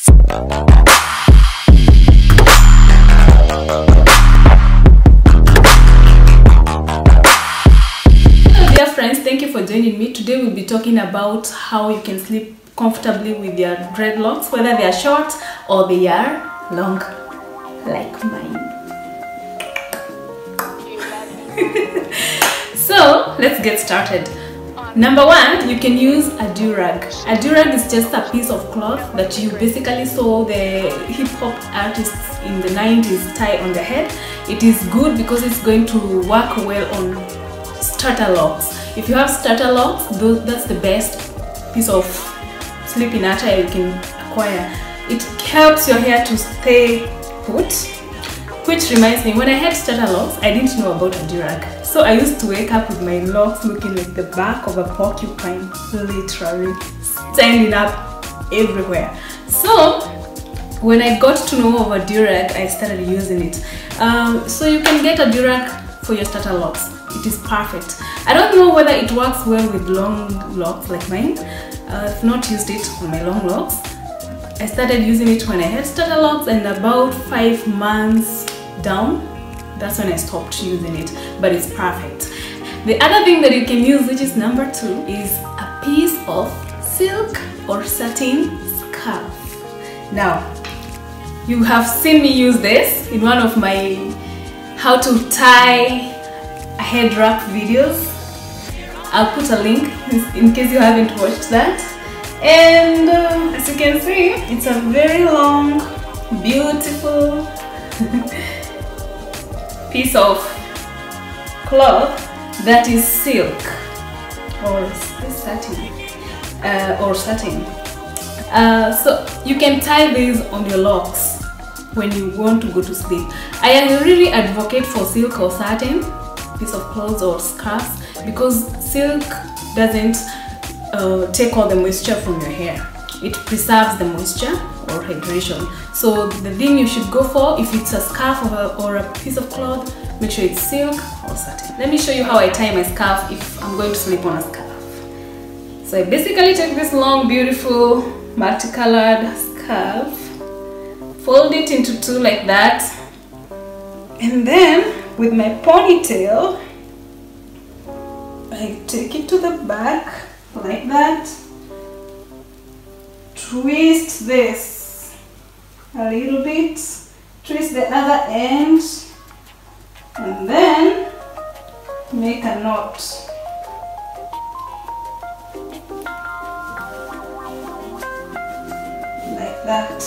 Dear friends, thank you for joining me. Today we'll be talking about how you can sleep comfortably with your dreadlocks, whether they are short or they are long, like mine. So let's get started. Number one, you can use a durag. A durag is just a piece of cloth that you basically saw the hip-hop artists in the 90s tie on the head. It is good because it's going to work well on starter locks. If you have starter locks, that's the best piece of sleeping attire you can acquire. It helps your hair to stay put. Which reminds me, when I had starter locks, I didn't know about a durag. So I used to wake up with my locks looking like the back of a porcupine, literally standing up everywhere. So when I got to know of a durag, I started using it. So you can get a durag for your starter locks. It is perfect. I don't know whether it works well with long locks like mine. I've not used it on my long locks. I started using it when I had starter locks, and about 5 months down, that's when I stopped using it, but it's perfect. The other thing that you can use, which is number 2, is a piece of silk or satin scarf. Now, you have seen me use this in one of my how to tie a head wrap videos. I'll put a link in case you haven't watched that. And as you can see, it's a very long, beautiful piece of cloth that is silk or satin. So you can tie these on your locks when you want to go to sleep. I really advocate for silk or satin piece of clothes or scarves because silk doesn't take all the moisture from your hair. It preserves the moisture or hydration. So the thing you should go for, if it's a scarf or a piece of cloth, make sure it's silk or satin. Let me show you how I tie my scarf if I'm going to sleep on a scarf. So I basically take this long, beautiful, multicolored scarf, fold it into 2 like that, and then with my ponytail, I take it to the back like that, twist this a little bit, twist the other end, and then make a knot. Like that.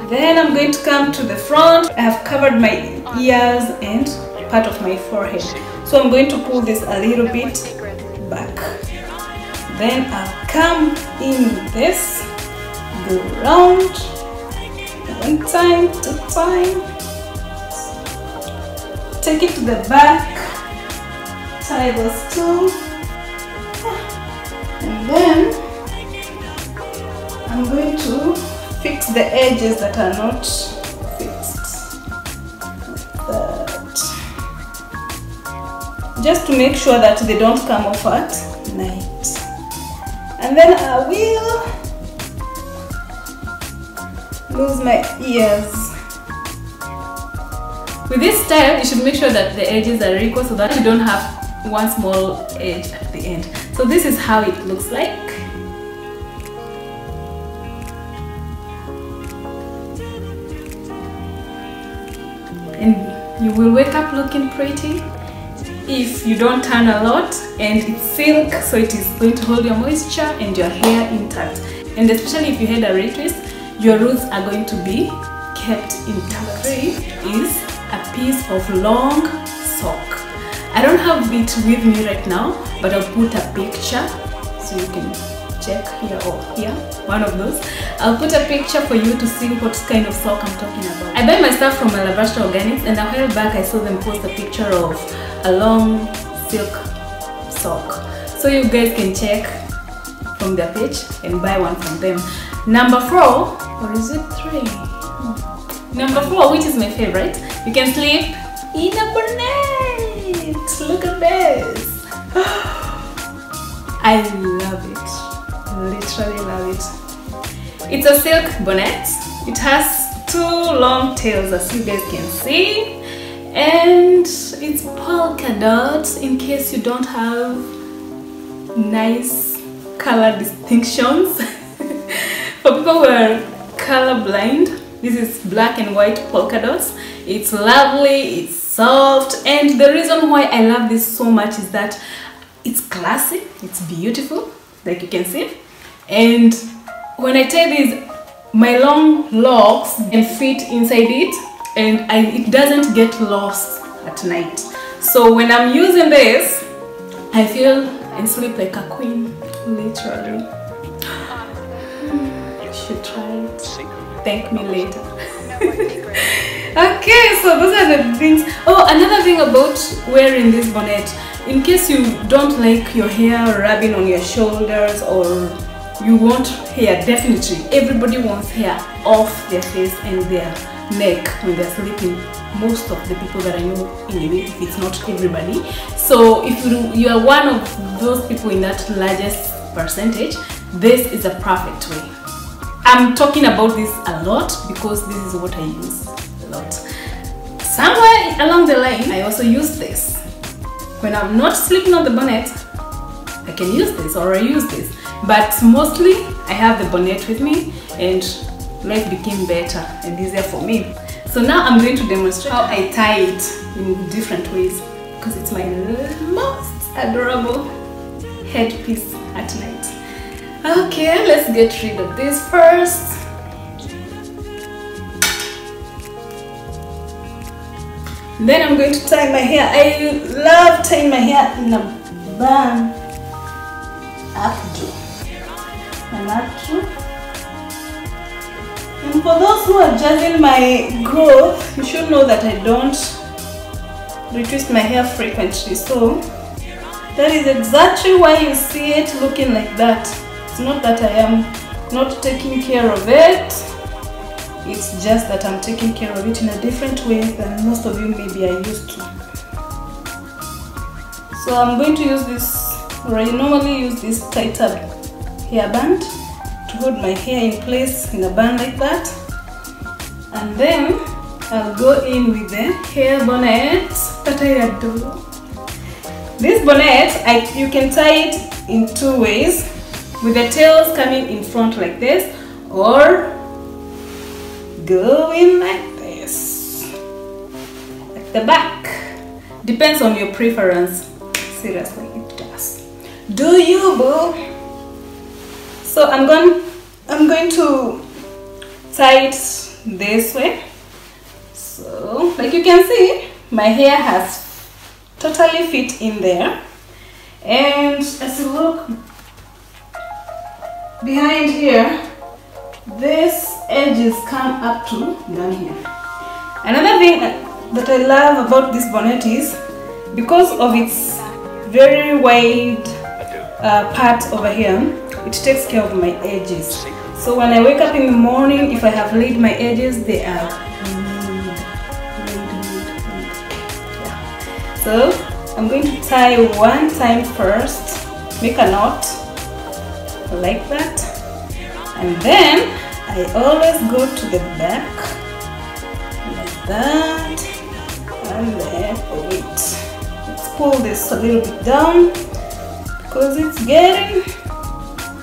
Then I'm going to come to the front. I have covered my ears and part of my forehead. So I'm going to pull this a little bit back. Then I'll come in with this, go round, 1 time, 2 time, take it to the back, tie those 2, and then I'm going to fix the edges that are not fixed, like that, just to make sure that they don't come off at night. And then I will lose my ears. With this style, you should make sure that the edges are equal so that you don't have one small edge at the end. So this is how it looks like. And you will wake up looking pretty if you don't turn a lot, and it's silk, so it is going to hold your moisture and your hair intact. And especially if you had a retwist, your roots are going to be kept intact. 3 is a piece of long sock. I don't have it with me right now, but I'll put a picture so you can check here or here, one of those. I'll put a picture for you to see what kind of sock I'm talking about. I buy my stuff from Alabaster Organics, and a while back I saw them post a picture of a long silk sock. So you guys can check from their page and buy one from them. Number 4, or is it 3? Number 4, which is my favorite, you can sleep in a bonnet. Look at this. I love it. Literally love it. It's a silk bonnet. It has 2 long tails, as you guys can see, and it's polka dots in case you don't have nice color distinctions. For people who are colorblind, this is black and white polka dots. It's lovely, it's soft, and the reason why I love this so much is that it's classy, it's beautiful, like you can see. And when I tie these, my long locks can fit inside it, and it doesn't get lost at night. So when I'm using this, I feel and sleep like a queen, literally. You should try it. Thank me later. Okay, so those are the things. Oh, another thing about wearing this bonnet, in case you don't like your hair rubbing on your shoulders, or you want hair, definitely everybody wants hair off their face and their neck when they're sleeping. Most of the people that I know, anyway, if it's not everybody. So if you are one of those people in that largest percentage, this is a perfect way. I'm talking about this a lot because this is what I use a lot. Somewhere along the line, I also use this. When I'm not sleeping on the bonnet, I can use this, or I use this. But mostly, I have the bonnet with me, and life became better and easier for me. So now I'm going to demonstrate how I tie it in different ways, because it's my most adorable headpiece at night. Okay, let's get rid of this first. Then I'm going to tie my hair. I love tying my hair in a bun, updo, and updo. And for those who are judging my growth, you should know that I don't retwist my hair frequently. So that is exactly why you see it looking like that. It's not that I am not taking care of it. It's just that I'm taking care of it in a different way than most of you maybe are used to. So I'm going to use this, or I normally use this tighter hairband to hold my hair in place in a band like that. And then I'll go in with the hair bonnet that I adore. This bonnet, you can tie it in 2 ways, with the tails coming in front like this, or going like this at the back. Depends on your preference. Seriously, it does. Do you, boo? So I'm going to tie it this way. So like you can see, my hair has totally fit in there, and as you look behind here, these edges come up to down here. Another thing that I love about this bonnet is, because of its very wide part over here, it takes care of my edges. So when I wake up in the morning, if I have laid my edges, they are laid. Yeah. So I'm going to tie one time first, make a knot like that, and then I always go to the back like that, and then wait. Let's pull this a little bit down because it's getting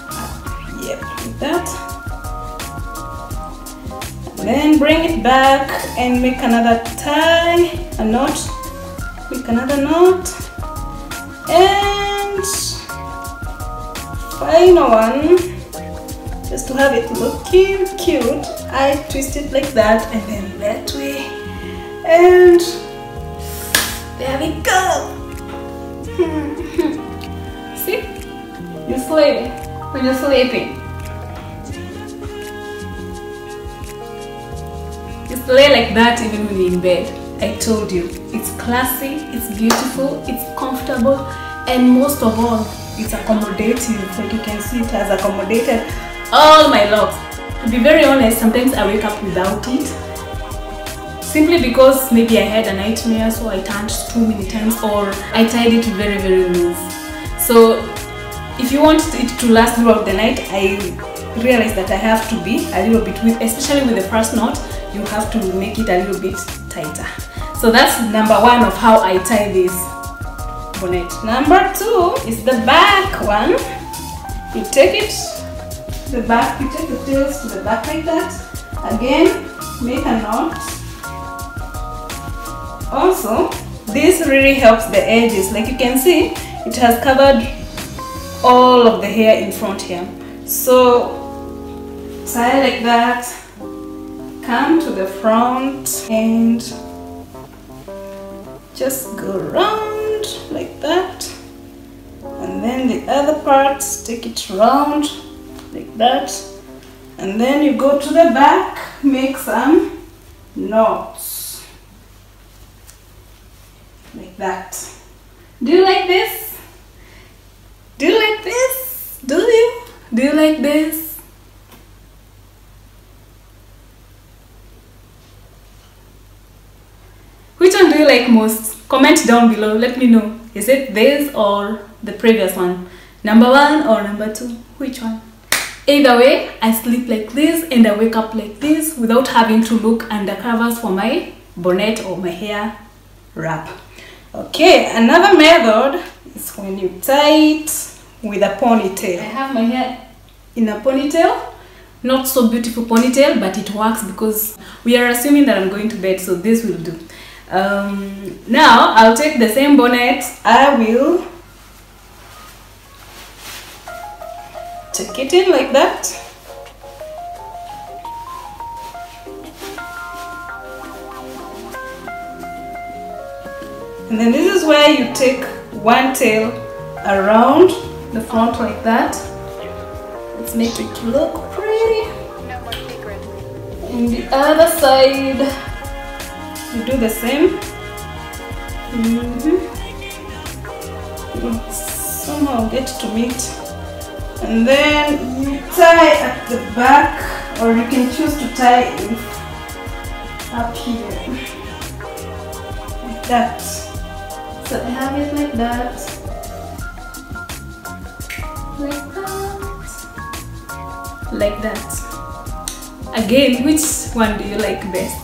up. Yep, like that. And then bring it back and make another tie, a knot, make another knot, and final one, just to have it looking cute, I twist it like that, and then that way, and there we go. See, you slay when you're sleeping. You slay like that even when you're in bed. I told you, it's classy, it's beautiful, it's comfortable, and most of all, it's accommodative. Like you can see, it has accommodated all my locks. To be very honest, sometimes I wake up without it, simply because maybe I had a nightmare, so I turned too many times, or I tied it very loose. So if you want it to last throughout the night, I realized that I have to be a little bit, especially with the first knot, you have to make it a little bit tighter. So that's number one of how I tie this bonnet. Number two is the back one. You take it to the back, you take the tails to the back like that. Again, make a knot. Also, this really helps the edges. Like you can see, it has covered all of the hair in front here. So tie like that, come to the front and just go around like that, and then the other part, take it round like that, and then you go to the back, make some knots like that. Do you like this? Do you like this? Do you? Do you like this? Which one do you like most? Comment down below, let me know. Is it this or the previous one? Number one or number two? Which one? Either way, I sleep like this and I wake up like this without having to look under covers for my bonnet or my hair wrap. Okay, another method is when you tie it with a ponytail. I have my hair in a ponytail. Not so beautiful ponytail, but it works because we are assuming that I'm going to bed, so this will do. Now I'll take the same bonnet. I will take it in like that. And then this is where you take one tail around the front like that. Let's make it look pretty. And the other side, you do the same. Somehow get to meet. And then you tie at the back, or you can choose to tie it up here. Like that. So I have it like that. Like that. Like that. Again, which one do you like best?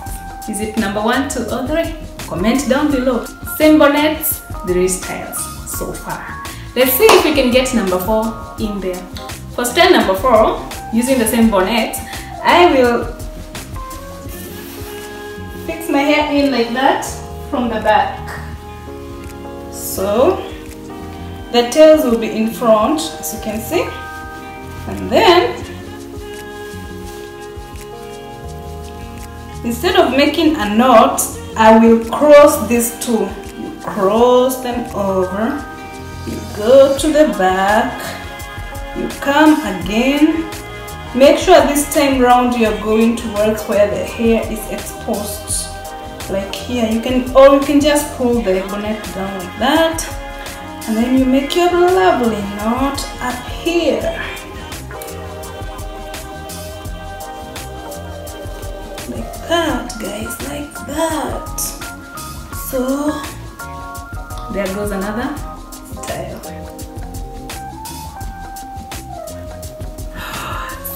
Is it number 1, 2, or 3? Comment down below. Same bonnets, 3 styles so far. Let's see if we can get number 4 in there. For style number 4, using the same bonnet, I will fix my hair in like that from the back. So the tails will be in front, as you can see, and then instead of making a knot, I will cross these two. You cross them over, you go to the back, you come again. Make sure this time round you're going towards where the hair is exposed. Like here, you can just pull the bonnet down like that, and then you make your lovely knot up here. Like that, guys, like that. So there goes another style.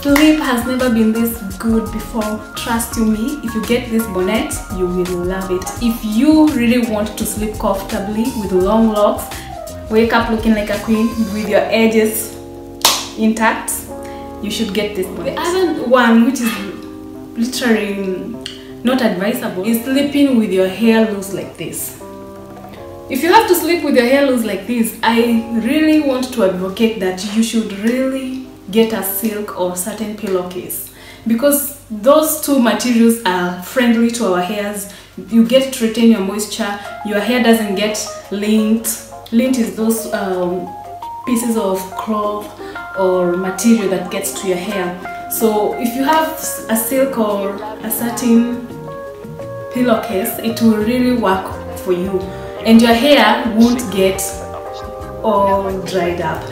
Sleep has never been this good before. Trust you me, if you get this bonnet, you will love it. If you really want to sleep comfortably with long locks, wake up looking like a queen with your edges intact, you should get this bonnet. The other one, which is literally not advisable, is sleeping with your hair loose like this. If you have to sleep with your hair loose like this, I really want to advocate that you should really get a silk or satin pillowcase, because those two materials are friendly to our hairs. You get to retain your moisture, your hair doesn't get lint. Lint is those pieces of cloth or material that gets to your hair. So if you have a silk or a satin pillowcase, it will really work for you, and your hair won't get all dried up.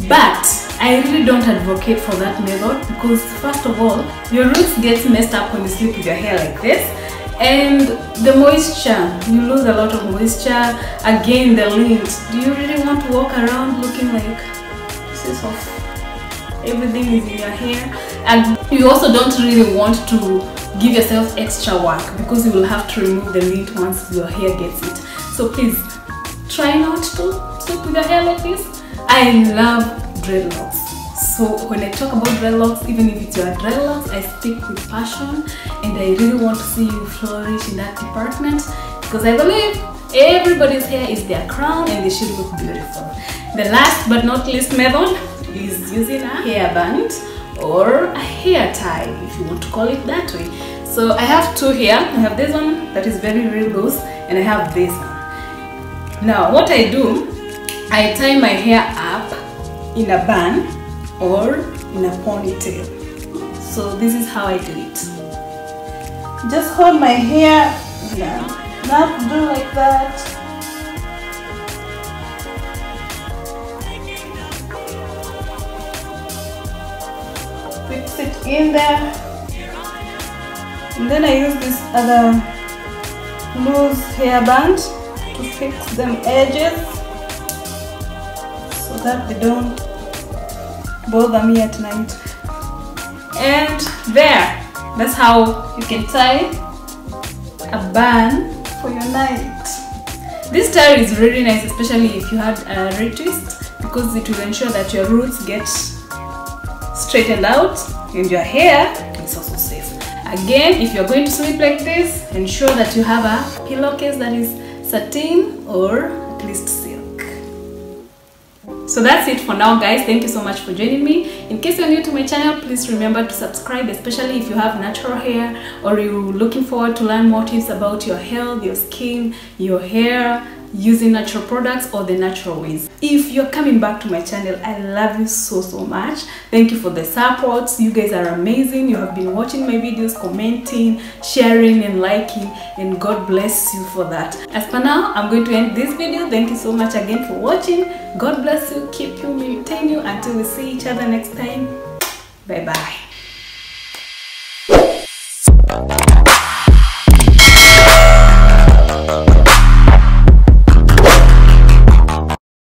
But I really don't advocate for that method, because first of all, your roots get messed up when you sleep with your hair like this, and the moisture, you lose a lot of moisture. Again, the lint, do you really want to walk around looking like pieces of everything is in your hair, and you also don't really want to give yourself extra work because you will have to remove the lint once your hair gets it. So please try not to sleep with your hair like this. I love dreadlocks. So when I talk about dreadlocks, even if it's your dreadlocks, I speak with passion, and I really want to see you flourish in that department, because I believe everybody's hair is their crown and they should look beautiful. The last but not least method is using a hair band or a hair tie, if you want to call it that way. So I have two here. I have this one that is very loose, and I have this one. Now what I do, I tie my hair up in a bun or in a ponytail. So this is how I do it. Just hold my hair down, not do like that. Fix it in there, and then I use this other loose hair band to fix them edges so that they don't bother me at night. And there, that's how you can tie a bun for your night. This style is really nice, especially if you had a retwist, because it will ensure that your roots get straightened out and your hair is also safe. Again, if you're going to sleep like this, ensure that you have a pillowcase that is satin or at least silk. So that's it for now, guys. Thank you so much for joining me. In case you're new to my channel, please remember to subscribe, especially if you have natural hair or you're looking forward to learn more tips about your health, your skin, your hair, using natural products or the natural ways. If you're coming back to my channel, I love you so much. Thank you for the support. You guys are amazing. You have been watching my videos, commenting, sharing and liking, and God bless you for that. As for now, I'm going to end this video. Thank you so much again for watching. God bless you, keep you, maintain you until we see each other next time. Bye bye.